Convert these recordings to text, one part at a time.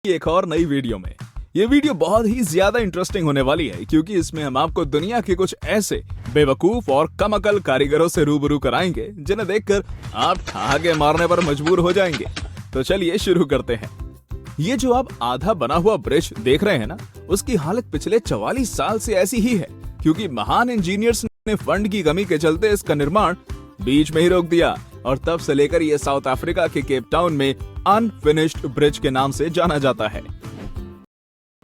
एक और नई वीडियो में। ये वीडियो बहुत ही ज्यादा इंटरेस्टिंग होने वाली है क्योंकि इसमें हम आपको दुनिया के कुछ ऐसे बेवकूफ और कम अकल कारीगरों से रूबरू कराएंगे जिन्हें देखकर आप ठहाके मारने पर मजबूर हो जाएंगे। तो चलिए शुरू करते हैं। ये जो आप आधा बना हुआ ब्रिज देख रहे हैं ना, उसकी हालत पिछले 44 साल से ऐसी ही है क्योंकि महान इंजीनियर्स ने फंड की कमी के चलते इसका निर्माण बीच में ही रोक दिया और तब से लेकर ये साउथ अफ्रीका के केप टाउन में अनफिनिश्ड ब्रिज के नाम से जाना जाता है।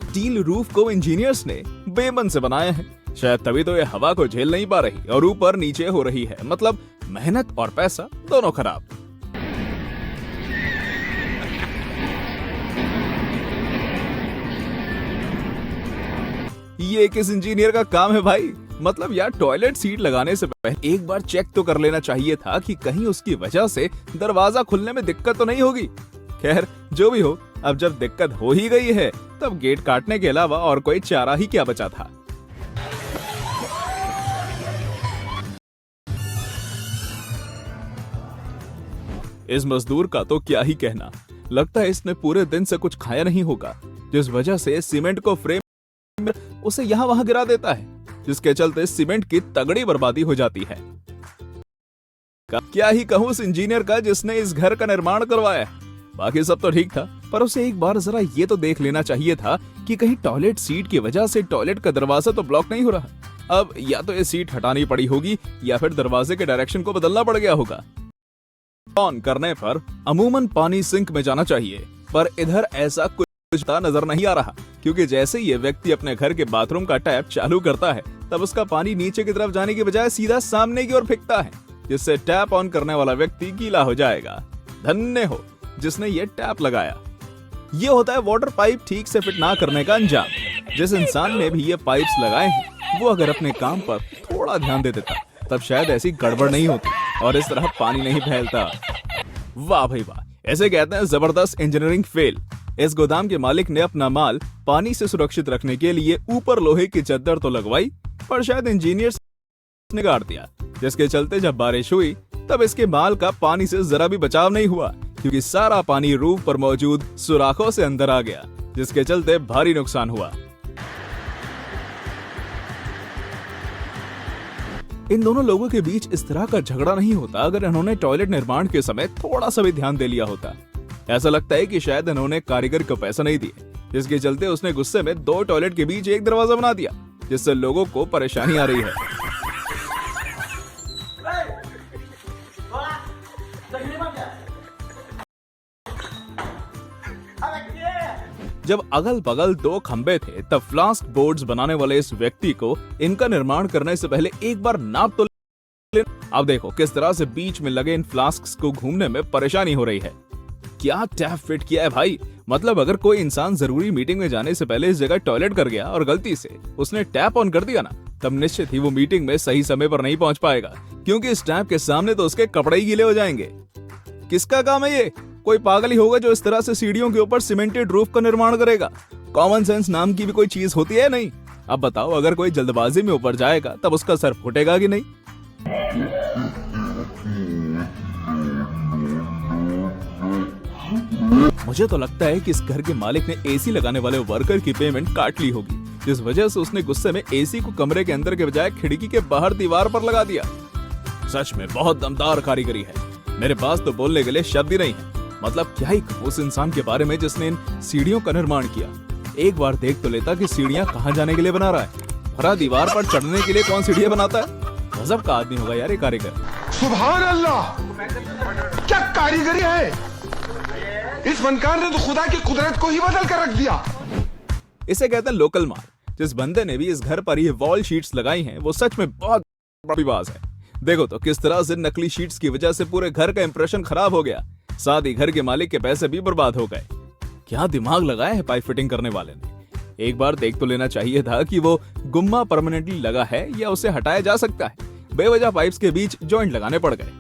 स्टील रूफ को इंजीनियर्स ने बेमन से बनाया है, शायद तभी तो ये हवा को झेल नहीं पा रही और ऊपर नीचे हो रही है, मतलब मेहनत और पैसा दोनों खराब। ये किस इंजीनियर का काम है भाई? मतलब यार, टॉयलेट सीट लगाने से पहले एक बार चेक तो कर लेना चाहिए था कि कहीं उसकी वजह से दरवाजा खुलने में दिक्कत तो नहीं होगी। खैर जो भी हो, अब जब दिक्कत हो ही गई है तब गेट काटने के अलावा और कोई चारा ही क्या बचा था। इस मजदूर का तो क्या ही कहना, लगता है इसने पूरे दिन से कुछ खाया नहीं होगा, जिस वजह से सीमेंट को फ्रेम उसे यहाँ वहां गिरा देता है, जिसके चलते सीमेंट की तगड़ी बर्बादी हो जाती है। क्या ही कहूँ उस इंजीनियर का जिसने इस घर का निर्माण करवाया। बाकी सब तो ठीक था, पर उसे एक बार जरा ये तो देख लेना चाहिए था कि कहीं टॉयलेट सीट की वजह से टॉयलेट का दरवाजा तो ब्लॉक नहीं हो रहा। अब या तो ये सीट हटानी पड़ी होगी या फिर दरवाजे के डायरेक्शन को बदलना पड़ गया होगा। ऑन करने पर अमूमन पानी सिंक में जाना चाहिए, पर इधर ऐसा कुछ नजर नहीं आ रहा क्योंकि जैसे ये व्यक्ति अपने घर के बाथरूम का टैप चालू करता है तब उसका पानी नीचे की तरफ जाने की बजाय सीधा सामने की ओर फेंकता है, जिससे टैप ऑन करने वाला व्यक्ति गीला हो जाएगा। धन्य हो जिसने ये टैप लगाया। ये होता है वाटर पाइप ठीक से फिट ना करने का अंजाम। जिस इंसान ने भी ये पाइप्स लगाए हैं वो अगर अपने काम पर थोड़ा ध्यान दे देता तब शायद ऐसी गड़बड़ नहीं होती और इस तरह पानी नहीं फैलता। वाह भाई वाह, ऐसे कहते हैं जबरदस्त इंजीनियरिंग फेल। इस गोदाम के मालिक ने अपना माल पानी से सुरक्षित रखने के लिए ऊपर लोहे की चद्दर तो लगवाई, पर शायद इंजीनियर्स ने गाड़ दिया, जिसके चलते जब बारिश हुई तब इसके माल का पानी से जरा भी बचाव नहीं हुआ क्योंकि सारा पानी रूफ पर मौजूद सुराखों से अंदर आ गया, जिसके चलते भारी नुकसान हुआ। इन दोनों लोगों के बीच इस तरह का झगड़ा नहीं होता अगर इन्होंने टॉयलेट निर्माण के समय थोड़ा सा भी ध्यान दे लिया होता। ऐसा लगता है कि शायद इन्होंने कारीगर को पैसा नहीं दिए, जिसके चलते उसने गुस्से में दो टॉयलेट के बीच एक दरवाजा बना दिया, जिससे लोगों को परेशानी आ रही है। जब अगल बगल दो खंबे थे तब फ्लास्क बोर्ड्स बनाने वाले इस व्यक्ति को इनका निर्माण करने से पहले एक बार नाप तो लेना। अब देखो किस तरह से बीच में लगे इन फ्लास्क्स को घूमने में परेशानी हो रही है। क्या टैप फिट किया है भाई? मतलब अगर कोई इंसान जरूरी मीटिंग में जाने से पहले इस जगह टॉयलेट कर गया और गलती से उसने टैप ऑन कर दिया ना, तब निश्चित ही वो मीटिंग में सही समय पर नहीं पहुंच पाएगा क्योंकि इस टैप के सामने तो उसके कपड़े ही गीले हो जाएंगे। किसका काम है ये? कोई पागल ही होगा जो इस तरह से सीढ़ियों के ऊपर सीमेंटेड रूफ का निर्माण करेगा। कॉमन सेंस नाम की भी कोई चीज होती है नहीं? अब बताओ, अगर कोई जल्दबाजी में ऊपर जाएगा तब उसका सर फूटेगा कि नहीं? मुझे तो लगता है कि इस घर के मालिक ने एसी लगाने वाले वर्कर की पेमेंट काट ली होगी, जिस वजह से उसने गुस्से में एसी को कमरे के अंदर के बजाय खिड़की के बाहर दीवार पर लगा दिया। सच में बहुत दमदार कारीगरी है, मेरे पास तो बोलने के लिए शब्द ही नहीं है। मतलब क्या ही कहूं उस इंसान के बारे में जिसने इन सीढ़ियों का निर्माण किया। एक बार देख तो लेता कि सीढ़ियां कहां जाने के लिए बना रहा है। भरा दीवार पर चढ़ने के लिए कौन सीढ़ियां बनाता है? गजब का आदमी होगा यार ये कारीगर। सुभान अल्लाह, क्या कारीगरी है! इस फनकार ने तो खुदा की कुदरत को ही बदल कर रख दिया। इसे कहते हैं लोकल माल। जिस बंदे ने भी इस घर पर ये वॉल शीट्स लगाई हैं वो सच में बहुत बड़ी बात है। देखो तो किस तरह से नकली शीट्स की वजह से पूरे घर का इंप्रेशन खराब हो गया, साथ ही घर के मालिक के पैसे भी बर्बाद हो गए। क्या दिमाग लगाया है पाइप फिटिंग करने वाले ने। एक बार देख तो लेना चाहिए था कि वो गुम्मा परमानेंटली लगा है या उसे हटाया जा सकता है। बेवजह पाइप्स के बीच जॉइंट लगाने पड़ गए।